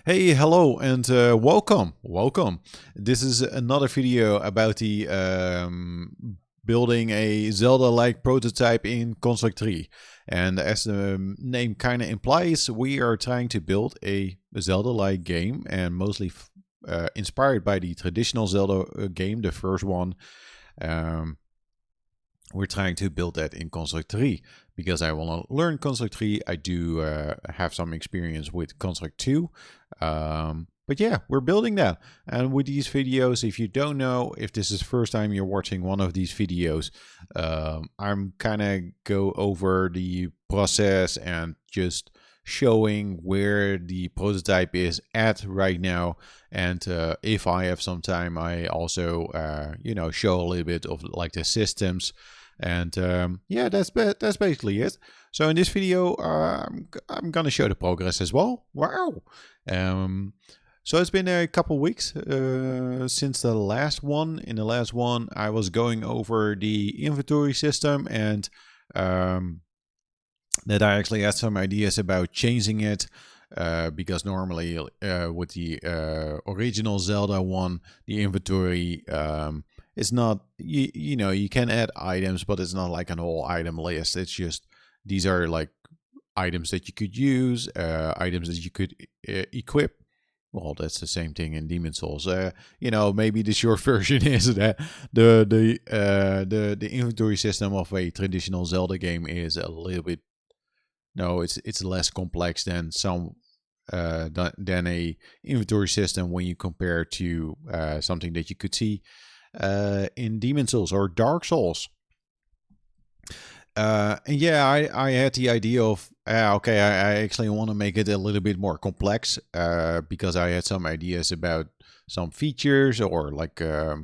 Hey, hello, and welcome. This is another video about the building a Zelda-like prototype in Construct 3. And as the name kind of implies, we are trying to build a Zelda-like game, and mostly inspired by the traditional Zelda game, the first one. Um, we're trying to build that in Construct 3 because I want to learn Construct 3. I do have some experience with Construct 2. But yeah, we're building that. And with these videos, if you don't know, if this is the first time you're watching one of these videos, I'm kind of go over the process and just showing where the prototype is at right now. And if I have some time, I also, show a little bit of like the systems. And yeah, that's basically it. So in this video, I'm gonna show the progress as well. Wow. So it's been a couple weeks since the last one. In the last one, I was going over the inventory system and that I actually had some ideas about changing it. Because normally with the original Zelda one, the inventory it's not, you can add items, but it's not like an whole item list. It's just, these are like items that you could use, items that you could equip. Well, that's the same thing in Demon Souls. Maybe the short version is that the inventory system of a traditional Zelda game is a little bit, no, it's less complex than than a inventory system when you compare to something that you could see in Demon Souls or Dark Souls. And yeah, I had the idea of, okay, I actually want to make it a little bit more complex because I had some ideas about some features or like, I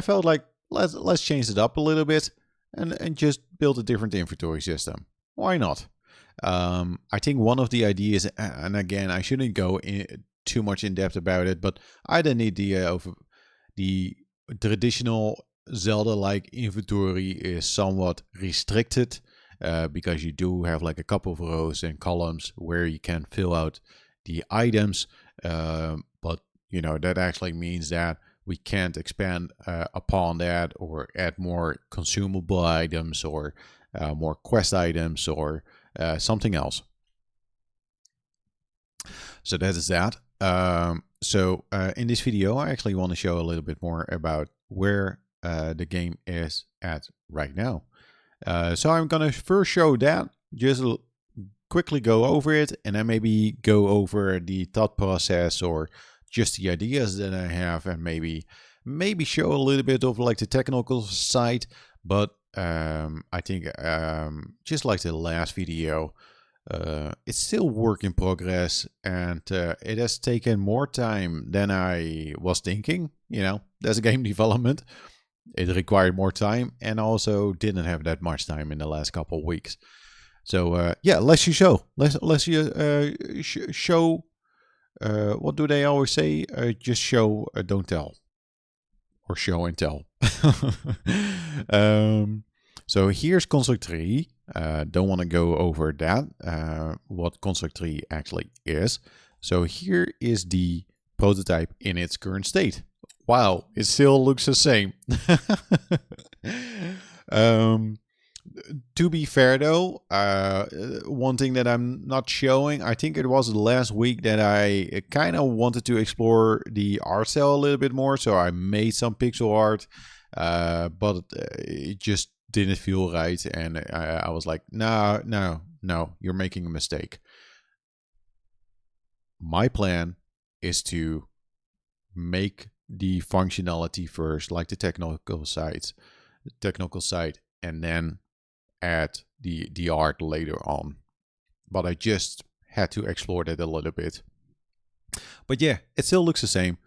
felt like let's change it up a little bit and just build a different inventory system. Why not? I think one of the ideas, and again, I shouldn't go too much in depth about it, but I had an idea of the traditional Zelda-like inventory is somewhat restricted because you do have like a couple of rows and columns where you can fill out the items, but that actually means that we can't expand upon that or add more consumable items or more quest items or something else. So that is that. So in this video, I actually want to show a little bit more about where the game is at right now. So I'm going to first show that, just quickly go over it, and then maybe go over the thought process or just the ideas that I have, and maybe show a little bit of like the technical side. But I think just like the last video, it's still work in progress, and it has taken more time than I was thinking. There's a game development. It required more time, and also didn't have that much time in the last couple of weeks. So yeah, let's show. Let's show. What do they always say? Just show, don't tell, or show and tell. So here's Construct 3. Don't want to go over that, what Construct 3 actually is. So here is the prototype in its current state. Wow, it still looks the same. To be fair though, one thing that I'm not showing, I think it was last week that I kind of wanted to explore the art style a little bit more. So I made some pixel art, but it just didn't feel right. And I was like, no, you're making a mistake. My plan is to make the functionality first, like the technical side, and then add the art later on. But I just had to explore that a little bit. But yeah, it still looks the same.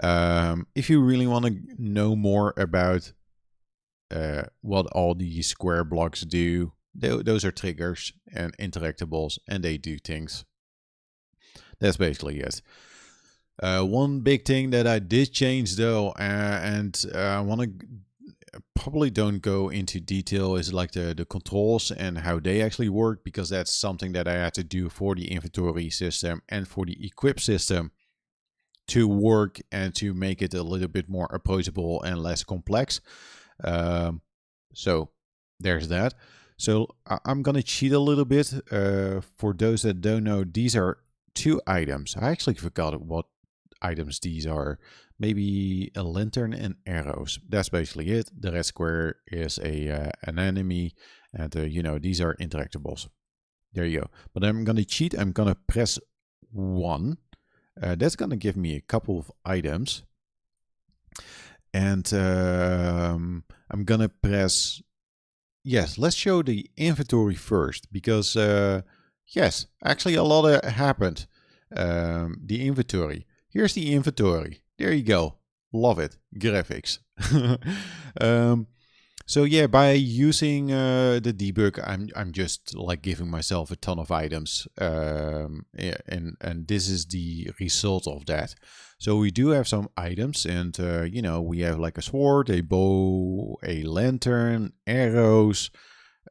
If you really want to know more about what all these square blocks do, those are triggers and interactables, and they do things. That's basically it. One big thing that I did change though, and I want to probably don't go into detail is like the controls and how they actually work, because that's something that I had to do for the inventory system and for the equip system to work and to make it a little bit more approachable and less complex. So there's that. So I'm gonna cheat a little bit. For those that don't know, these are 2 items. I actually forgot what items these are. Maybe a lantern and arrows. That's basically it. The red square is an enemy, and you know, these are interactables. There you go. But I'm gonna cheat. I'm gonna press 1. That's gonna give me a couple of items, and I'm gonna press. Yes, let's show the inventory first, because yes, actually a lot happened. The inventory. Here's the inventory. There you go. Love it. Graphics. So yeah, by using the debug, I'm just like giving myself a ton of items, yeah, and this is the result of that. So we do have some items, and you know, we have like a sword, a bow, a lantern, arrows,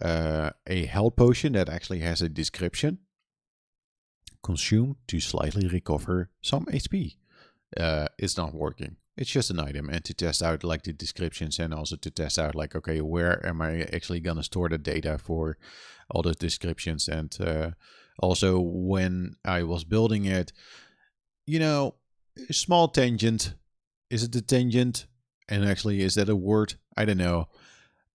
a health potion that actually has a description. Consume to slightly recover some HP. It's not working. It's just an item, and to test out like the descriptions, and also to test out like, okay, where am I actually gonna store the data for all those descriptions. And also when I was building it, you know, small tangent. Is it a tangent? And actually, is that a word? I don't know.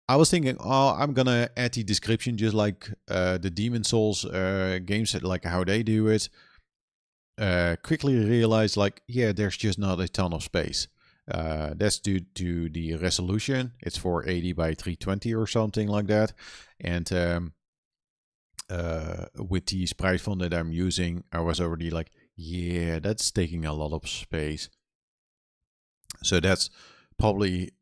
I was thinking, oh, I'm gonna add the description just like the Demon Souls games, like how they do it. Quickly realized, like, yeah, there's just not a ton of space. That's due to the resolution. It's 480 by 320 or something like that. And with the sprite font that I'm using, I was already like, yeah, that's taking a lot of space. So that's probably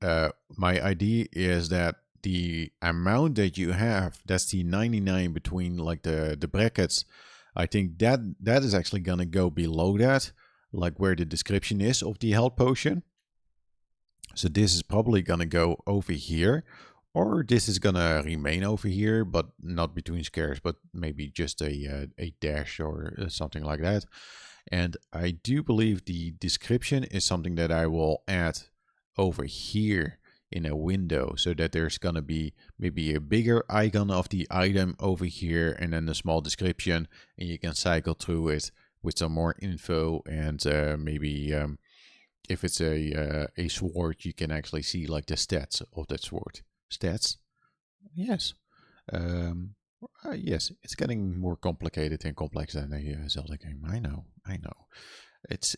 my idea is that the amount that you have, that's the 99 between like the brackets. I think that is actually gonna go below that, like where the description is of the health potion. So this is probably gonna go over here, or this is gonna remain over here, but not between squares, but maybe just a dash or something like that. And I do believe the description is something that I will add over here in a window, so that there's gonna be maybe a bigger icon of the item over here, and then a small description, and you can cycle through it with some more info. And maybe if it's a sword, you can actually see like the stats of that sword. Stats, yes. Yes, it's getting more complicated and complex than a Zelda game. I know. It's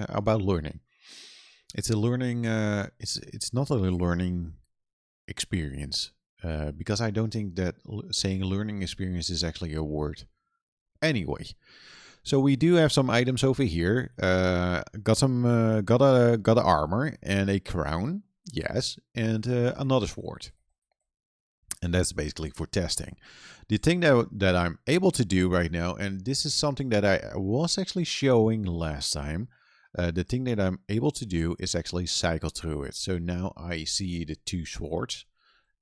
about learning. It's a learning. It's not a learning experience, because I don't think that saying learning experience is actually a word. Anyway, so we do have some items over here. Got a armor and a crown. Yes, and another sword. And that's basically for testing. The thing that I'm able to do right now, and this is something that I was actually showing last time, the thing that I'm able to do is actually cycle through it. So now I see the 2 swords,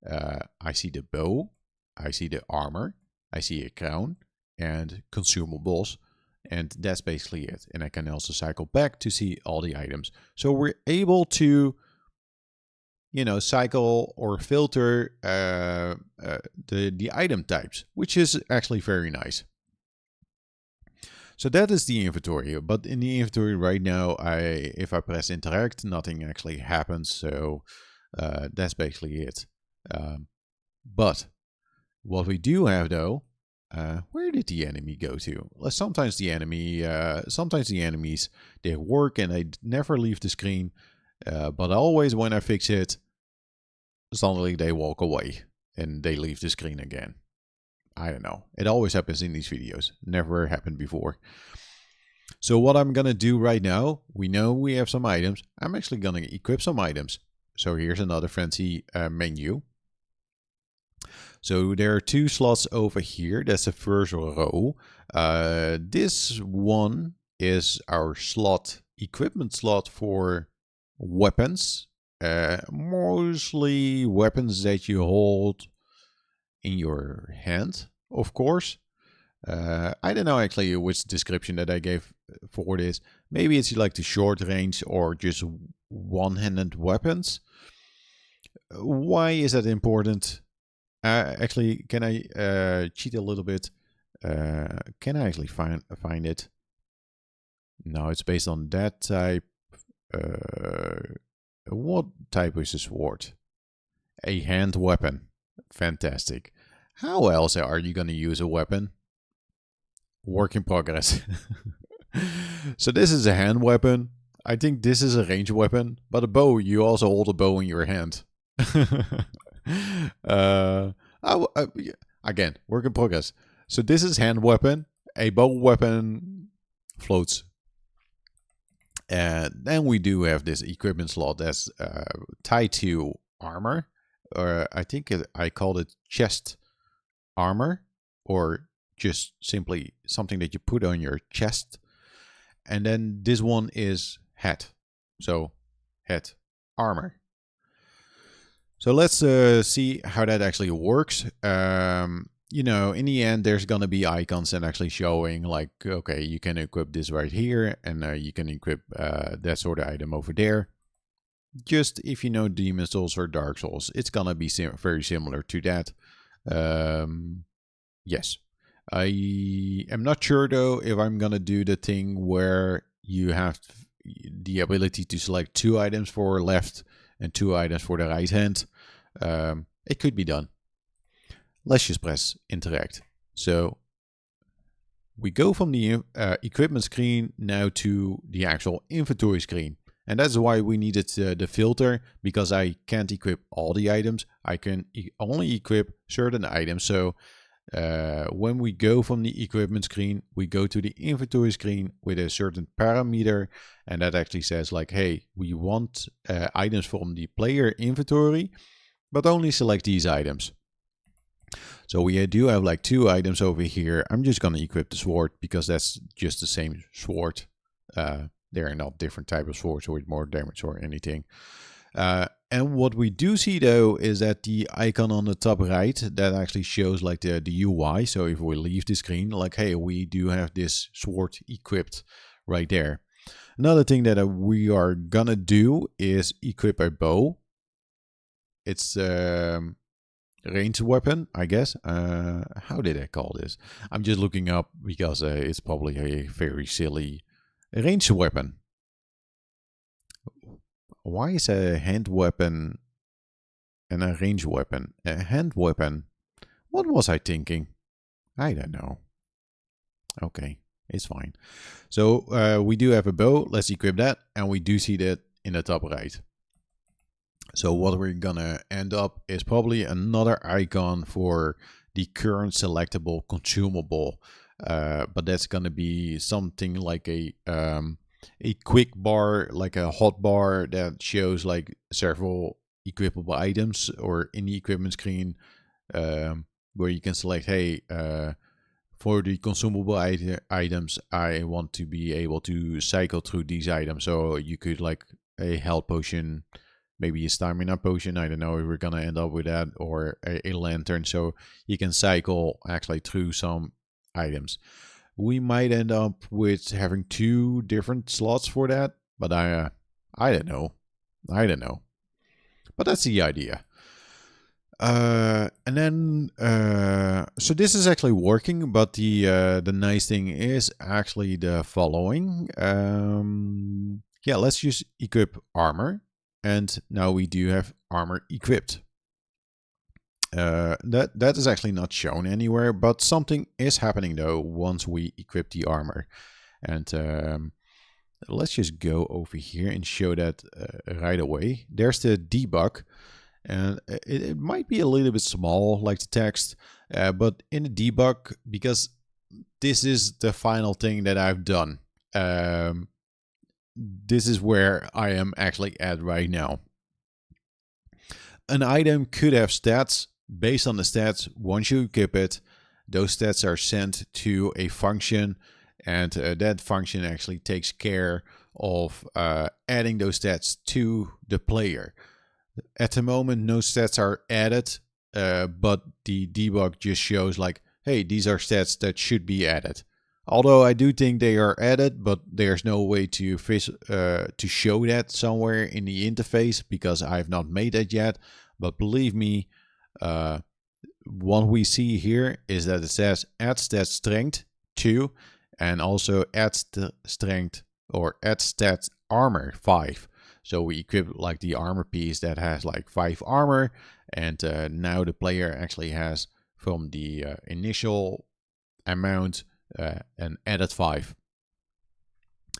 I see the bow, I see the armor, I see a crown, and consumables, and that's basically it. And I can also cycle back to see all the items. So we're able to, you know, cycle or filter the item types, which is actually very nice. So that is the inventory. But in the inventory right now, if I press interact, nothing actually happens. So that's basically it. But what we do have though, where did the enemy go to? Sometimes the enemies, they work and they never leave the screen. But always when I fix it, suddenly they walk away and they leave the screen again. I don't know. It always happens in these videos. Never happened before. So what I'm going to do right now, we know we have some items. I'm actually going to equip some items. So here's another fancy menu. So there are 2 slots over here. That's the first row. This one is our slot, equipment slot for weapons. mostly weapons that you hold in your hand, of course. I don't know actually which description that I gave for this. Maybe it's like the short range or just one-handed weapons. Why is that important? Actually, can I cheat a little bit? Can I actually find it? No, it's based on that type. What type is a sword? A hand weapon. Fantastic. How else are you going to use a weapon? Work in progress. So this is a hand weapon. I think this is a range weapon, but a bow, you also hold a bow in your hand. uh, Again, work in progress. So this is hand weapon. A bow weapon floats. And then we do have this equipment slot that's tied to armor. Or I think I called it chest armor, or just simply something that you put on your chest. And then this one is head. So head armor. So let's see how that actually works. You know, in the end, there's going to be icons and actually showing like, okay, you can equip this right here, and you can equip that sort of item over there. Just if you know Demon Souls or Dark Souls, it's going to be very similar to that. Yes. I am not sure though if I'm going to do the thing where you have the ability to select 2 items for left and 2 items for the right hand. It could be done. Let's just press interact. So we go from the equipment screen now to the actual inventory screen. And that's why we needed the filter, because I can't equip all the items. I can only equip certain items. So when we go from the equipment screen, we go to the inventory screen with a certain parameter, and that actually says like, hey, we want items from the player inventory, but only select these items. So we do have like 2 items over here. I'm just going to equip the sword because that's just the same sword. They are not different type of swords with more damage or anything. And what we do see though is that the icon on the top right, that actually shows like the UI. So if we leave the screen, like, hey, we do have this sword equipped right there. Another thing that we are gonna do is equip a bow. It's ranged weapon, I guess. How did I call this? I'm just looking up because it's probably a very silly ranged weapon. Why is a hand weapon and a ranged weapon? A hand weapon. What was I thinking? I don't know. Okay, it's fine. So we do have a bow. Let's equip that. And we do see that in the top right. So what we're gonna end up is probably another icon for the current selectable consumable. But that's gonna be something like a quick bar, like a hot bar that shows like several equipable items, or in the equipment screen where you can select, hey, for the consumable items, I want to be able to cycle through these items. So you could like a health potion, maybe a stamina potion. I don't know if we're gonna end up with that, or a lantern. So you can cycle actually through some items. We might end up with having 2 different slots for that, but I don't know. But that's the idea. And then so this is actually working, but the nice thing is actually the following. Yeah, let's just equip armor, and now we do have armor equipped. That is actually not shown anywhere, but something is happening though once we equip the armor. And let's just go over here and show that right away. There's the debug, and it might be a little bit small, like the text, but in the debug, because this is the final thing that I've done. This is where I am actually at right now. An item could have stats. Based on the stats, once you equip it, those stats are sent to a function, and that function actually takes care of adding those stats to the player. At the moment, no stats are added, but the debug just shows like, hey, these are stats that should be added. Although I do think they are added, but there's no way to show that somewhere in the interface because I have not made that yet. But believe me, what we see here is that it says add stat strength 2 and also add strength or add stat armor 5. So we equip like the armor piece that has like 5 armor, and now the player actually has from the initial amount an added 5.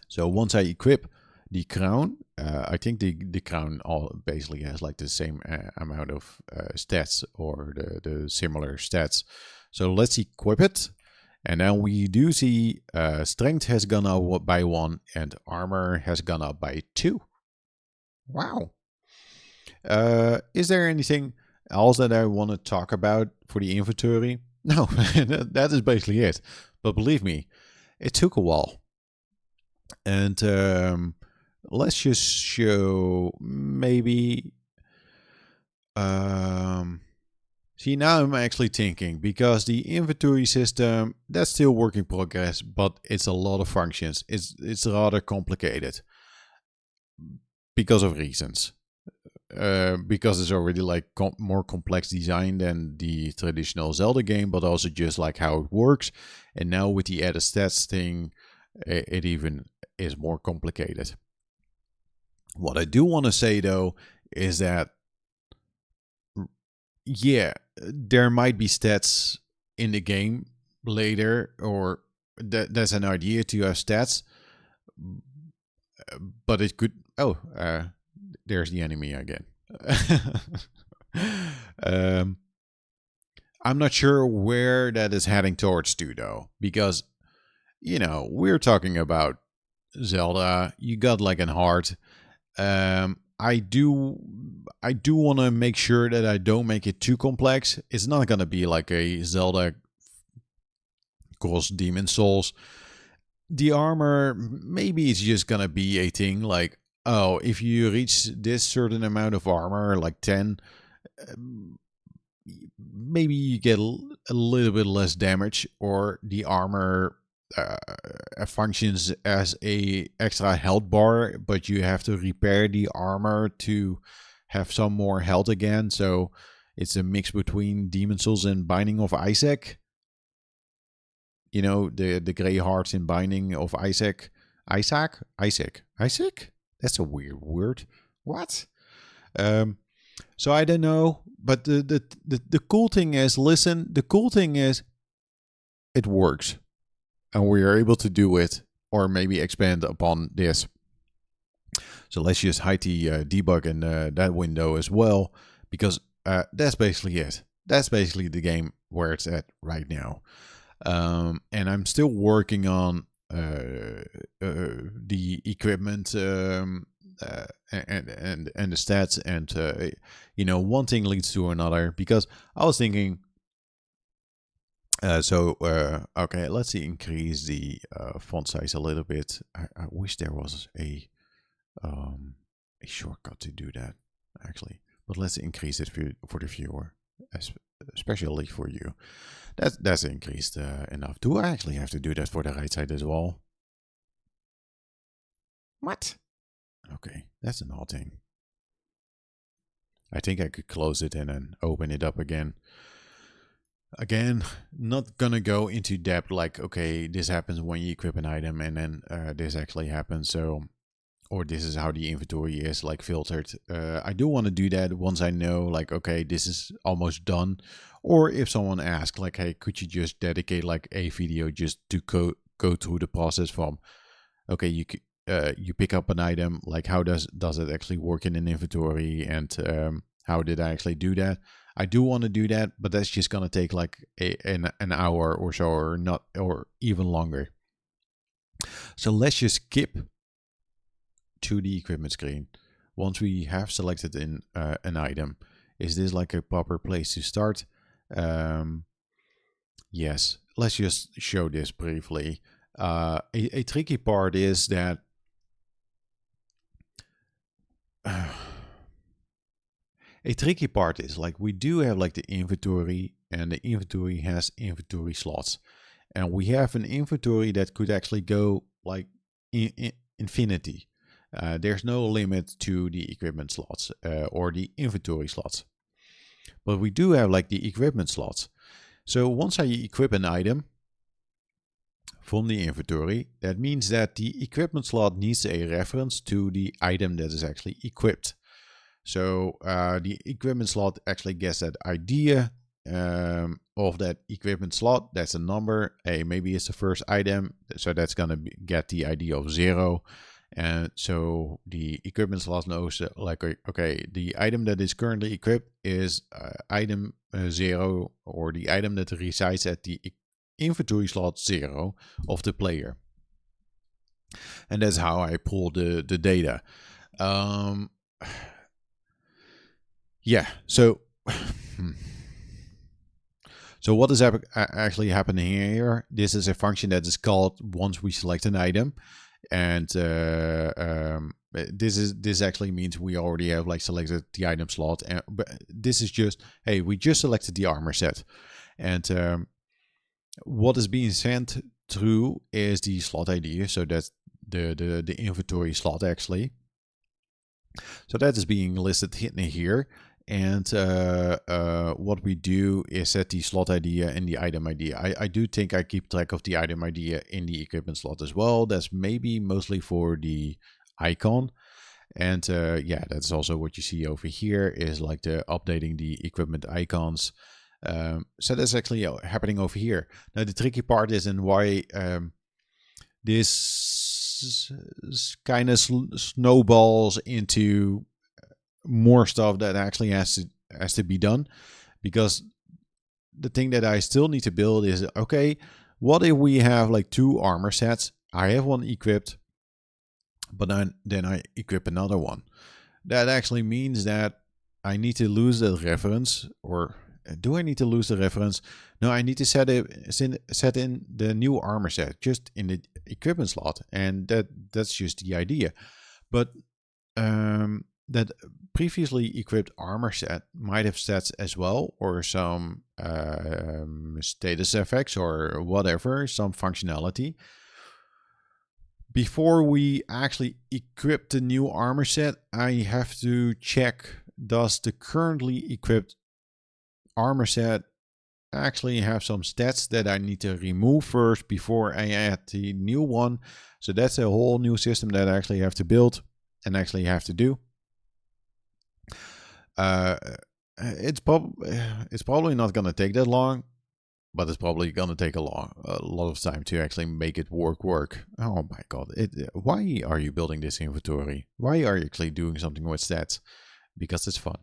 So once I equip the crown, I think the crown all basically has like the same amount of stats or the similar stats. So let's equip it. And then we do see strength has gone up by 1 and armor has gone up by 2. Wow. Is there anything else that I want to talk about for the inventory? No, that is basically it. But believe me, it took a while. And let's just show maybe... see, now I'm actually thinking, because the inventory system, that's still work in progress, but it's a lot of functions. It's rather complicated because of reasons. Because it's already like more complex design than the traditional Zelda game, but also just like how it works. And now with the added stats thing, it even is more complicated. What I do want to say though is that, yeah, there might be stats in the game later, or there's an idea to have stats, but it could... Oh, there's the enemy again. I'm not sure where that is heading towards to though, because, you know, we're talking about Zelda. You got like an heart. I do want to make sure that I don't make it too complex. It's not gonna be like a Zelda cross Demon Souls. The armor, maybe it's just gonna be a thing like, oh, if you reach this certain amount of armor, like 10, maybe you get a little bit less damage, or the armor functions as a extra health bar, but you have to repair the armor to have some more health again. So it's a mix between Demon Souls and Binding of Isaac. You know, the gray hearts in Binding of Isaac. Isaac? That's a weird word. What? So I don't know. But the cool thing is, listen, the cool thing is it works. And we are able to do it, or maybe expand upon this. So let's just hide the debug in that window as well, because that's basically it. That's basically the game where it's at right now. And I'm still working on the equipment and the stats, and you know, one thing leads to another, because I was thinking, okay, let's see, increase the font size a little bit. I wish there was a shortcut to do that, actually, but let's increase it for the viewer, especially for you. That's increased enough. Do I actually have to do that for the right side as well? What? Okay, that's an odd thing. I think I could close it and then open it up again. Again, not gonna go into depth like, okay, this happens when you equip an item and then this actually happens, so, or this is how the inventory is like filtered. I do want to do that once I know like, okay, this is almost done. Or if someone asks like, hey, could you just dedicate like a video just to go through the process from, okay, you pick up an item, like how does it actually work in an inventory, and how did I actually do that? I do want to do that, but that's just gonna take like an hour or so, or not, or even longer. So let's just skip to the equipment screen. Once we have selected an item, is this like a proper place to start? Yes, let's just show this briefly. A tricky part is that like we do have like the inventory, and the inventory has inventory slots, and we have an inventory that could actually go like in infinity. There's no limit to the equipment slots or the inventory slots, but we do have like the equipment slots. So once I equip an item from the inventory, that means that the equipment slot needs a reference to the item that is actually equipped. So the equipment slot actually gets that idea of that equipment slot. That's a number. Maybe it's the first item, so that's gonna get the ID of 0. And so the equipment slot knows like, okay, the item that is currently equipped is item 0, or the item that resides at the inventory slot 0 of the player. And that's how I pull the data. Yeah, so so what is actually happening here? This is a function that is called once we select an item, and this actually means we already have like selected the item slot, and but this is just, hey, we just selected the armor set, and what is being sent through is the slot ID. So that's the inventory slot actually. So that is being listed in here. And what we do is set the slot ID and the item ID. I do think I keep track of the item ID in the equipment slot as well. That's maybe mostly for the icon. And yeah, that's also what you see over here is like the updating the equipment icons. So that's actually happening over here. Now the tricky part is in why this kind of snowballs into more stuff that actually has to be done, because the thing that I still need to build is, okay, what if we have like 2 armor sets? I have one equipped, but then I equip another one. That actually means that I need to lose the reference, or do I need to lose the reference? No, I need to set in the new armor set just in the equipment slot, and that's just the idea. But that previously equipped armor set might have stats as well, or some status effects or whatever, some functionality. Before we actually equip the new armor set, I have to check, does the currently equipped armor set actually have some stats that I need to remove first before I add the new one. So that's a whole new system that I actually have to build and actually have to do. It's probably not gonna take that long, but it's probably gonna take a lot of time to actually make it work. Oh my god! Why are you building this inventory? Why are you actually doing something with stats? Because it's fun.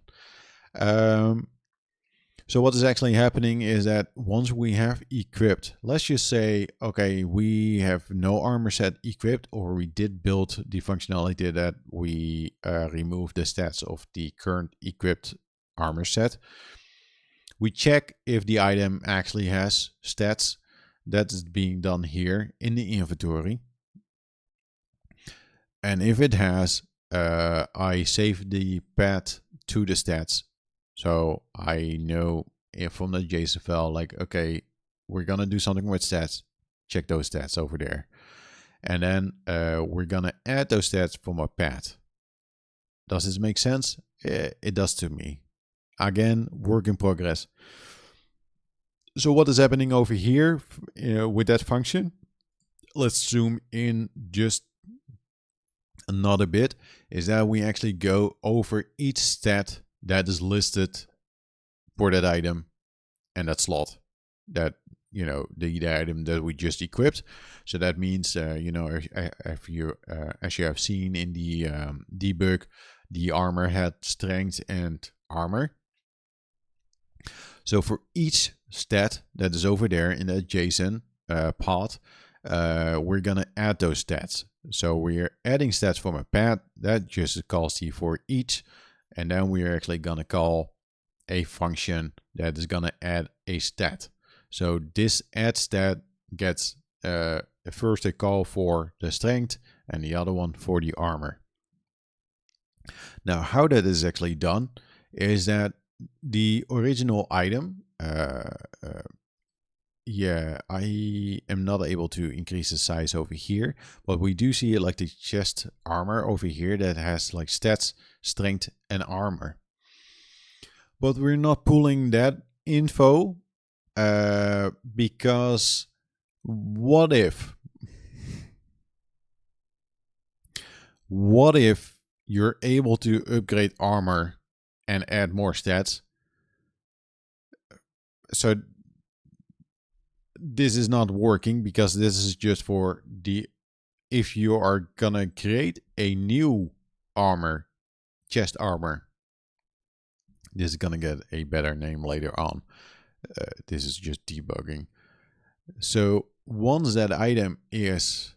So what is actually happening is that once we have equipped, let's just say, okay, we have no armor set equipped, or we did build the functionality that we remove the stats of the current equipped armor set. We check if the item actually has stats. That is being done here in the inventory. And if it has, I save the path to the stats. So I know if from the JSON file, like, okay, we're going to do something with stats, check those stats over there. And then we're going to add those stats from a path. Does this make sense? It does to me. Again, work in progress. So what is happening over here with that function? Let's zoom in just another bit. Is that we actually go over each stat that is listed for that item and that slot, that the item that we just equipped. So that means if you as you have seen in the debug, the armor had strength and armor. So for each stat that is over there in that JSON path, we're gonna add those stats. So we're adding stats from a path that just calls the for each. And then we're actually gonna call a function that is gonna add a stat. So this add stat gets first a call for the strength and the other one for the armor. Now, how that is actually done is that the original item, yeah, I am not able to increase the size over here, but we do see like the chest armor over here that has like stats, strength, and armor. But we're not pulling that info because what if you're able to upgrade armor and add more stats? So this is not working because this is just for the, if you are gonna create a new armor, chest armor, this is gonna get a better name later on. This is just debugging. So once that item is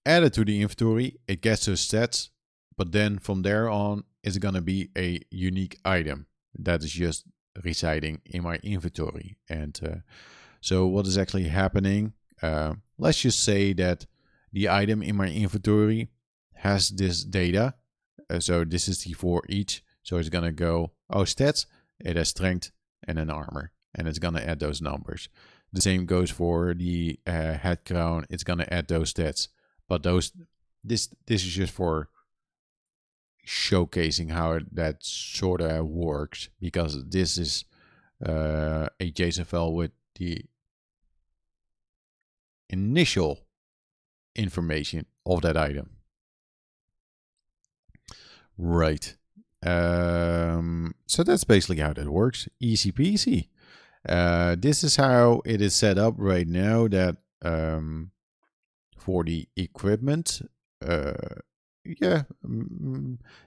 added to the inventory, it gets those stats, but then from there on, it's gonna be a unique item that is just residing in my inventory. And so what is actually happening? Let's just say that the item in my inventory has this data. So this is the for each. So it's gonna go, oh, stats, it has strength and an armor, and it's gonna add those numbers. The same goes for the head crown. It's gonna add those stats, but this is just for showcasing how that sort of works, because this is a JSON file with the initial information of that item. Right. So that's basically how that works. Easy peasy. This is how it is set up right now, that for the equipment, yeah,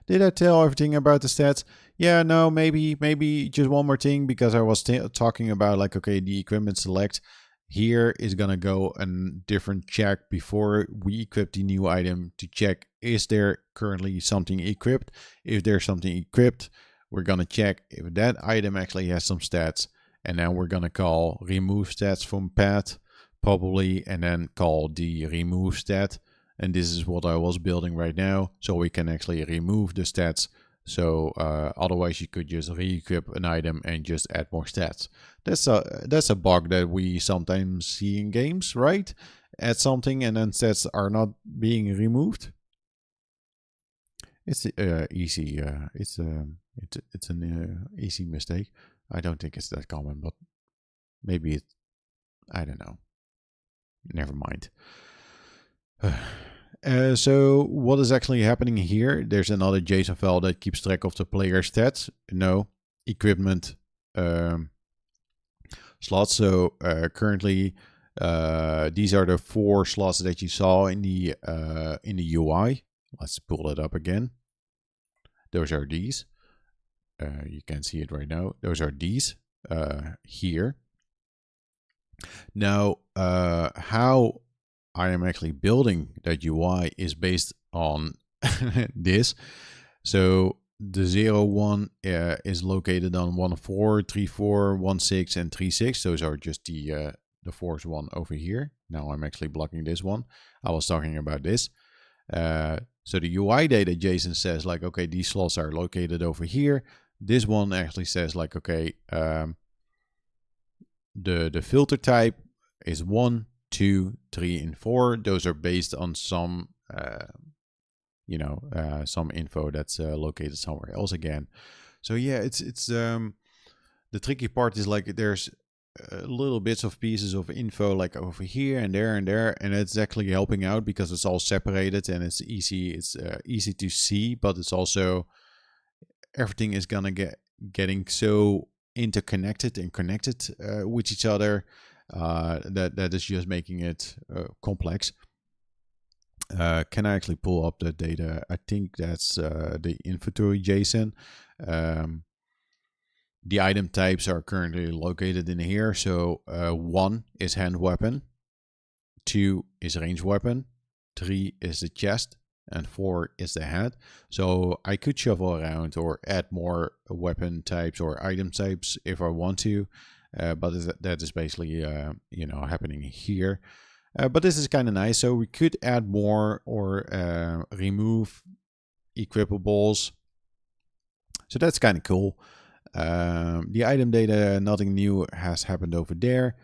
did I tell everything about the stats? Yeah, no, maybe just one more thing, because I was talking about like, okay, the equipment select here is gonna go a different check before we equip the new item to check, is there currently something equipped? If there's something equipped, we're gonna check if that item actually has some stats, and then we're gonna call remove stats from path probably, and then call the remove stat. And this is what I was building right now, so we can actually remove the stats. So otherwise you could just re-equip an item and just add more stats. That's a bug that we sometimes see in games, right? Add something and then stats are not being removed. It's easy. It's an easy mistake. I don't think it's that common, but maybe it. I don't know. Never mind. So what is actually happening here? There's another JSON file that keeps track of the player stats. No, equipment slots. So currently, these are the 4 slots that you saw in the UI. Let's pull it up again. Those are these. You can see it right now. Those are these here. Now, how I am actually building that UI is based on this. So the 0, 1 is located on 1, 4, 3, 4, 1, 6, and 3, 6. Those are just the 4th one over here. Now I'm actually blocking this one. I was talking about this. So the UI data JSON says like, okay, these slots are located over here. This one actually says like, okay, the filter type is 1, 2, 3, and 4. Those are based on some, some info that's located somewhere else again. So yeah, it's the tricky part is like there's little bits of pieces of info like over here and there, and it's actually helping out because it's all separated and it's easy. It's easy to see, but it's also everything is gonna getting so interconnected and connected with each other. That is just making it complex. Can I actually pull up the data? I think that's the inventory JSON. The item types are currently located in here. So 1 is hand weapon, 2 is range weapon, 3 is the chest, and 4 is the head. So I could shuffle around or add more weapon types or item types if I want to. But that is basically, happening here. But this is kind of nice. So we could add more or remove equipables. So that's kind of cool. The item data, nothing new has happened over there.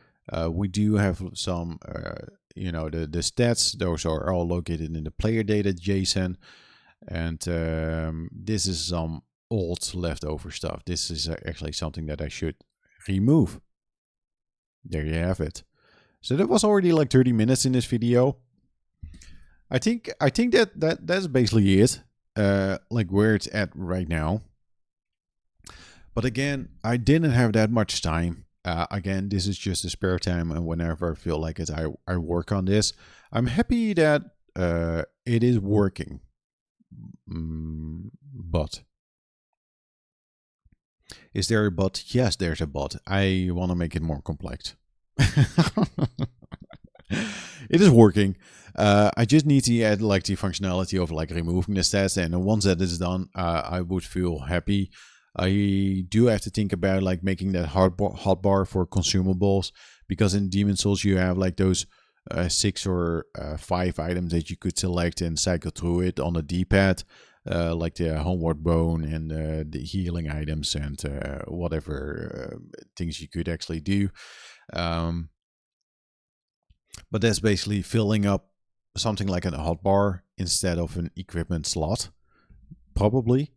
We do have some, the stats. Those are all located in the player data JSON. And this is some old leftover stuff. This is actually something that I should remove. There you have it. So that was already like 30 minutes in this video. I think that's basically it. Like where it's at right now. But again, I didn't have that much time. Again, this is just a spare time, and whenever I feel like it, I work on this. I'm happy that it is working. But is there a but? Yes, there's a but. I want to make it more complex. It is working. I just need to add like the functionality of like removing the stats, and once that is done, I would feel happy. I do have to think about like making that hotbar for consumables, because in Demon's Souls you have like those 6 or 5 items that you could select and cycle through it on the D-pad, like the homeward bone and the healing items and whatever things you could actually do. But that's basically filling up something like a hotbar instead of an equipment slot, probably.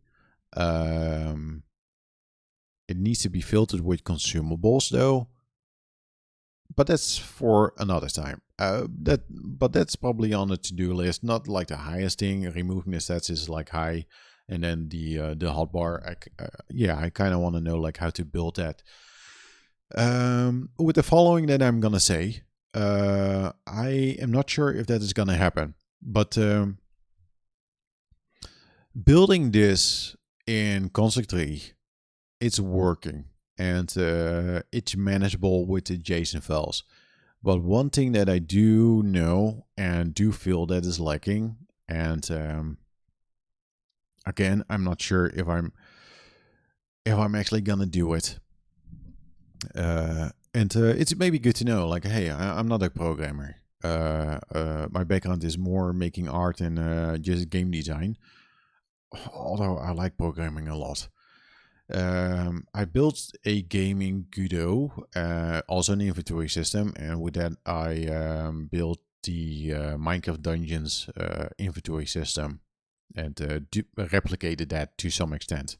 It needs to be filtered with consumables though, but that's for another time. But that's probably on the to-do list. Not like the highest thing. Removing the stats is like high, and then the hotbar. I kind of want to know like how to build that. With the following that I'm gonna say, I am not sure if that is gonna happen, but building this in Construct 3, it's working, and it's manageable with the JSON files. But one thing that I do know and do feel that is lacking, and again, I'm not sure if I'm actually gonna do it. And it's maybe good to know, like, hey, I'm not a programmer. My background is more making art and just game design. Although I like programming a lot. I built a gaming Guido, also an inventory system, and with that I built the Minecraft Dungeons inventory system and replicated that to some extent.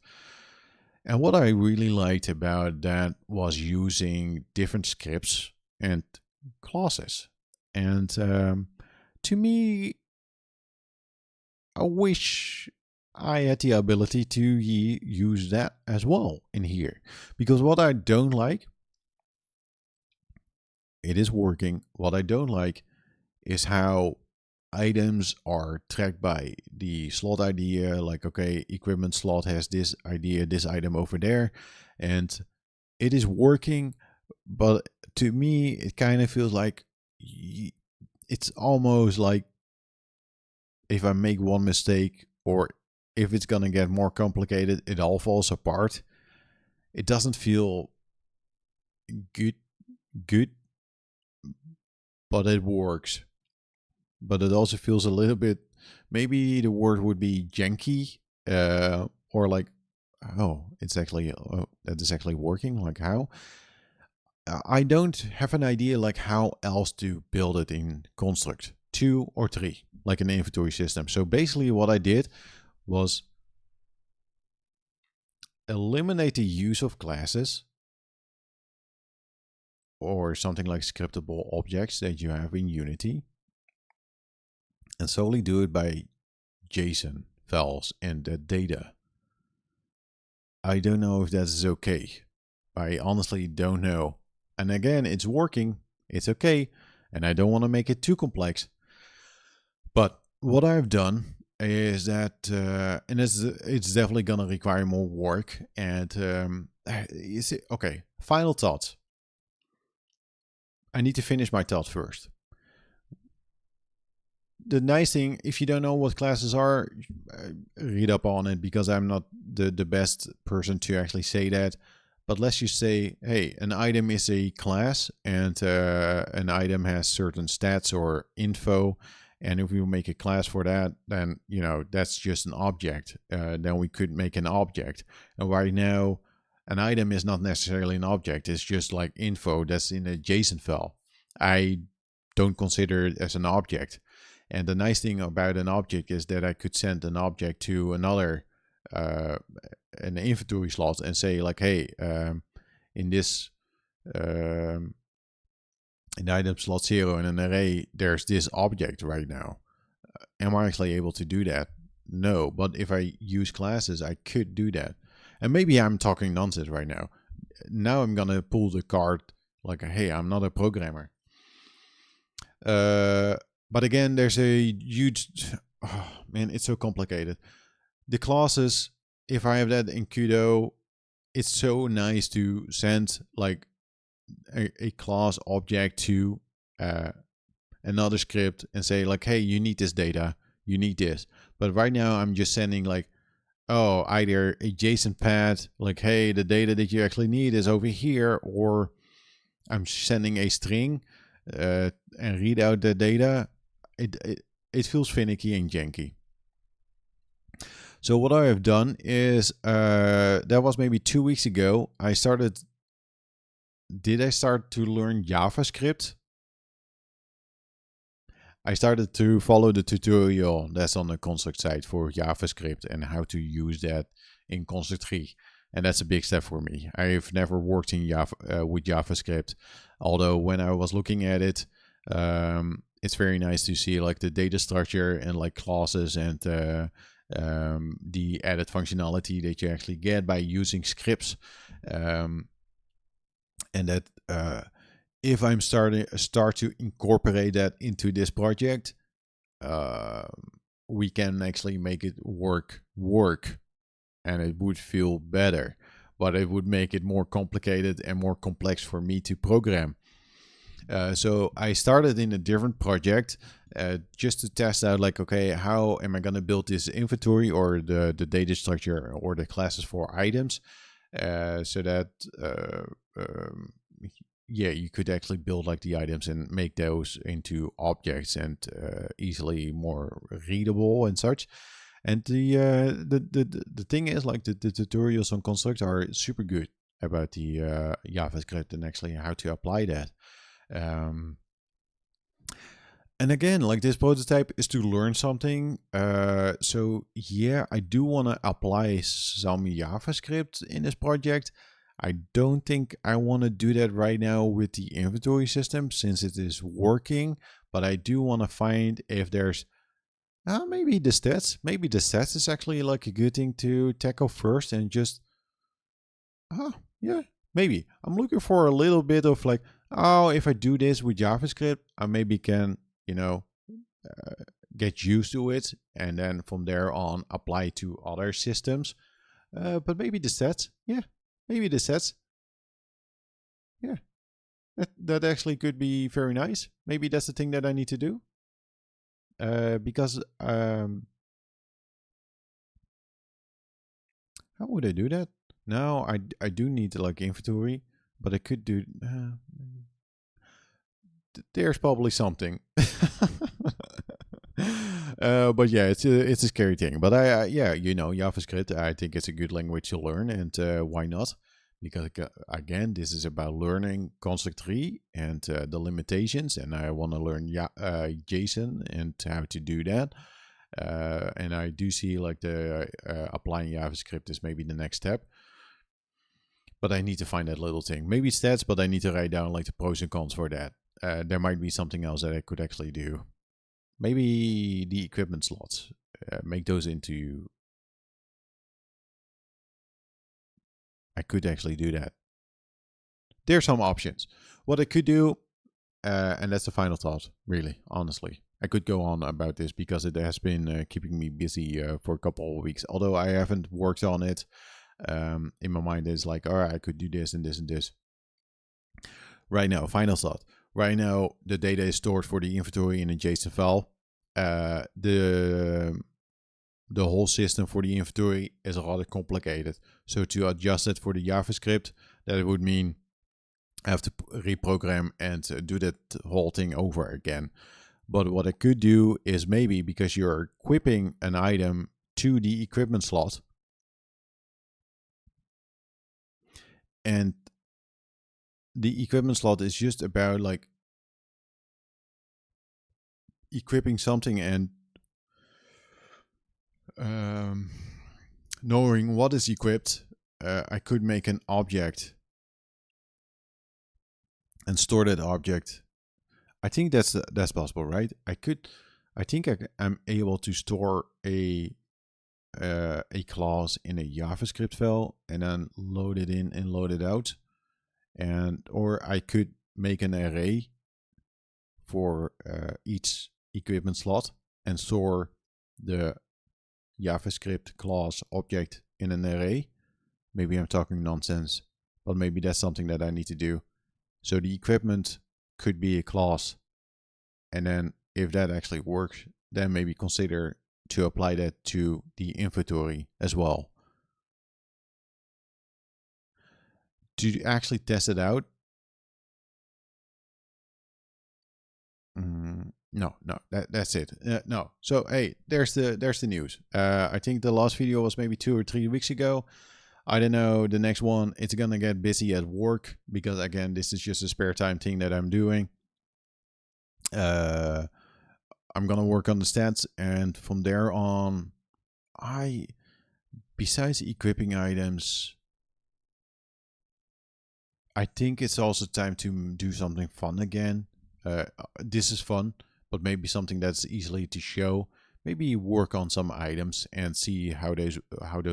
And what I really liked about that was using different scripts and classes. And to me, I wish I had the ability to use that as well in here. Because what I don't like, it is working. What I don't like is how items are tracked by the slot idea. Like, okay, equipment slot has this idea, this item over there. And it is working. But to me, it kind of feels like it's almost like if I make one mistake, or if it's gonna get more complicated, it all falls apart. It doesn't feel good, but it works. But it also feels a little bit, maybe the word would be janky, or like, oh, it's actually, that is actually working. Like how? I don't have an idea like how else to build it in Construct 2 or 3, like an inventory system. So basically what I did was eliminate the use of classes or something like scriptable objects that you have in Unity, and solely do it by JSON files and the data. I don't know if that is okay. I honestly don't know. And again, it's working, it's okay, and I don't want to make it too complex. But what I've done is that, and it's definitely gonna require more work. And you see, okay, final thoughts. I need to finish my thought first. The nice thing, if you don't know what classes are, read up on it, because I'm not the best person to actually say that. But let's just say, hey, an item is a class, and an item has certain stats or info. And if we make a class for that, then that's just an object. Then we could make an object. And right now, an item is not necessarily an object. It's just like info that's in a JSON file. I don't consider it as an object. And the nice thing about an object is that I could send an object to another an inventory slot and say like, hey, in this in item slot 0 in an array, there's this object right now. Am I actually able to do that? No, but if I use classes, I could do that. And maybe I'm talking nonsense right now. Now I'm gonna pull the card like, hey, I'm not a programmer. But again, there's a huge, oh, man, it's so complicated. The classes, if I have that in Kudo, it's so nice to send like a class object to another script and say like, hey, you need this data, you need this. But right now I'm just sending like, oh, either a JSON path, like, hey, the data that you actually need is over here, or I'm sending a string and read out the data. It feels finicky and janky. So what I have done is, that was maybe 2 weeks ago, did I start to learn JavaScript? I started to follow the tutorial that's on the construct site for JavaScript and how to use that in construct 3. And that's a big step for me. I've never worked in with JavaScript, although when I was looking at it, it's very nice to see like the data structure and like clauses and the added functionality that you actually get by using scripts, and that if I'm start to incorporate that into this project, we can actually make it work, and it would feel better. But it would make it more complicated and more complex for me to program. So I started in a different project just to test out like, okay, how am I going to build this inventory or the data structure or the classes for items, so that yeah, you could actually build like the items and make those into objects and easily more readable and such. And the thing is like the tutorials on construct are super good about the JavaScript and actually how to apply that. And again, like this prototype is to learn something. So yeah, I do want to apply some JavaScript in this project. I don't think I want to do that right now with the inventory system since it is working, but I do want to find if there's maybe the stats. Maybe the stats is actually like a good thing to tackle first and just, yeah, maybe. I'm looking for a little bit of like, oh, if I do this with JavaScript, I maybe can, get used to it and then from there on apply to other systems. But maybe the stats, yeah. Maybe the sets. Yeah. That actually could be very nice. Maybe that's the thing that I need to do. Because how would I do that? Now I do need like inventory, but I could do there's probably something. But yeah, it's a scary thing. But yeah, JavaScript, I think it's a good language to learn, and why not? Because again, this is about learning construct 3 and the limitations, and I want to learn JSON and how to do that. And I do see like the applying JavaScript is maybe the next step. But I need to find that little thing. Maybe stats, but I need to write down like the pros and cons for that. There might be something else that I could actually do. Maybe the equipment slots, make those into, I could actually do that. There's some options. What I could do, and that's the final thought, really, honestly. I could go on about this because it has been keeping me busy for a couple of weeks. Although I haven't worked on it, in my mind it's like, all right, I could do this and this and this. Right now, final thought. Right now, the data is stored for the inventory in a JSON file. The the whole system for the inventory is rather complicated. So to adjust it for the JavaScript, that would mean I have to reprogram and do that whole thing over again. But what I could do is maybe because you're equipping an item to the equipment slot, and the equipment slot is just about like equipping something and knowing what is equipped, I could make an object and store that object. I think that's possible, right? I think I'm able to store a class in a JavaScript file and then load it in and load it out, and or I could make an array for each equipment slot and store the JavaScript class object in an array. Maybe I'm talking nonsense, but maybe that's something that I need to do. So the equipment could be a class, and then if that actually works, then maybe consider to apply that to the inventory as well. To actually test it out, no, that's it. No. So hey, there's the news. I think the last video was maybe 2 or 3 weeks ago. I don't know. The next one, it's gonna get busy at work because again, this is just a spare time thing that I'm doing. I'm gonna work on the stats, and from there on, besides equipping items, I think it's also time to do something fun again. This is fun, but maybe something that's easily to show. Maybe work on some items and see how those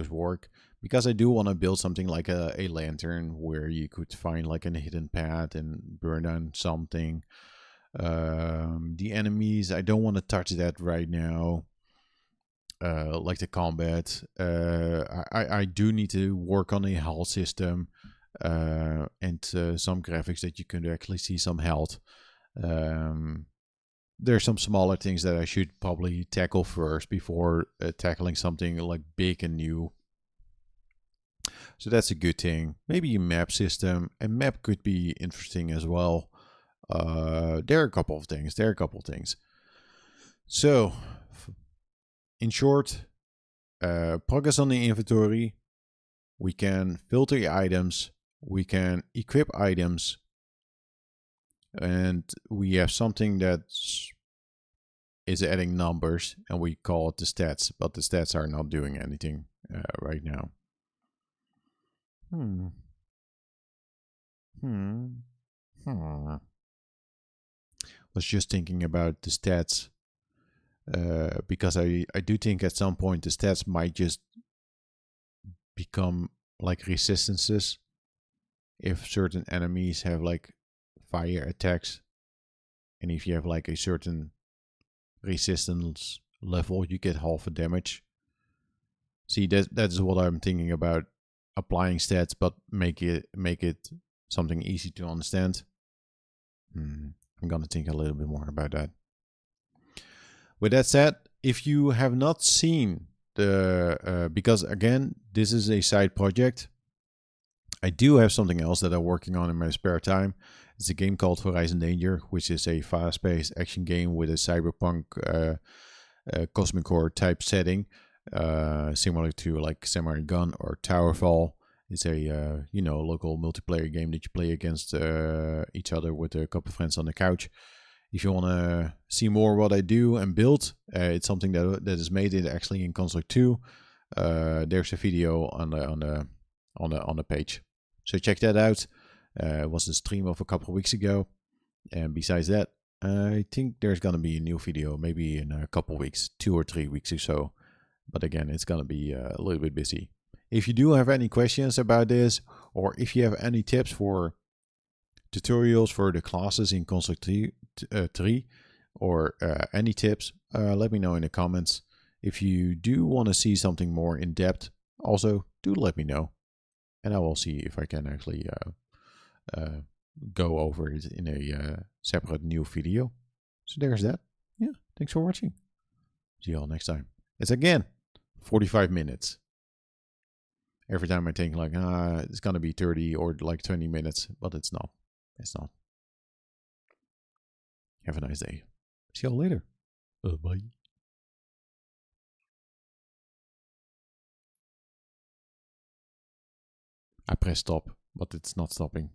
work. Because I do want to build something like a lantern where you could find like a hidden path and burn down something. The enemies, I don't want to touch that right now. Like the combat, I do need to work on a health system and some graphics that you can actually see some health. There's some smaller things that I should probably tackle first before tackling something like big and new. So that's a good thing. Maybe a map system. A map could be interesting as well. There are a couple of things. So, in short, progress on the inventory. We can filter items. We can equip items. And we have something that is adding numbers, and we call it the stats. But the stats are not doing anything right now. Was just thinking about the stats because I do think at some point the stats might just become like resistances if certain enemies have like fire attacks, and if you have like a certain resistance level, you get half a damage. See, that's what I'm thinking about, applying stats, but make it something easy to understand. I'm gonna think a little bit more about that. With that said, if you have not seen the because again, this is a side project, I do have something else that I'm working on in my spare time. It's a game called Horizon Danger, which is a fast-paced action game with a cyberpunk Cosmic Core type setting, similar to like Samurai Gun or Towerfall. It's a local multiplayer game that you play against each other with a couple of friends on the couch. If you want to see more what I do and build, it's something that is made actually in Construct 2. There's a video on the page, so check that out. It was a stream of a couple of weeks ago, and besides that, I think there's gonna be a new video maybe in a couple of weeks, 2 or 3 weeks or so. But again, it's gonna be a little bit busy. If you do have any questions about this, or if you have any tips for tutorials for the classes in Construct 3, or any tips, let me know in the comments. If you do want to see something more in depth, also do let me know, and I will see if I can actually go over it in a separate new video. So there's that. Yeah, thanks for watching. See you all next time. It's again 45 minutes. Every time I think like, it's gonna be 30 or like 20 minutes, but it's not. It's not. Have a nice day. See you all later. Bye. I press stop, but it's not stopping.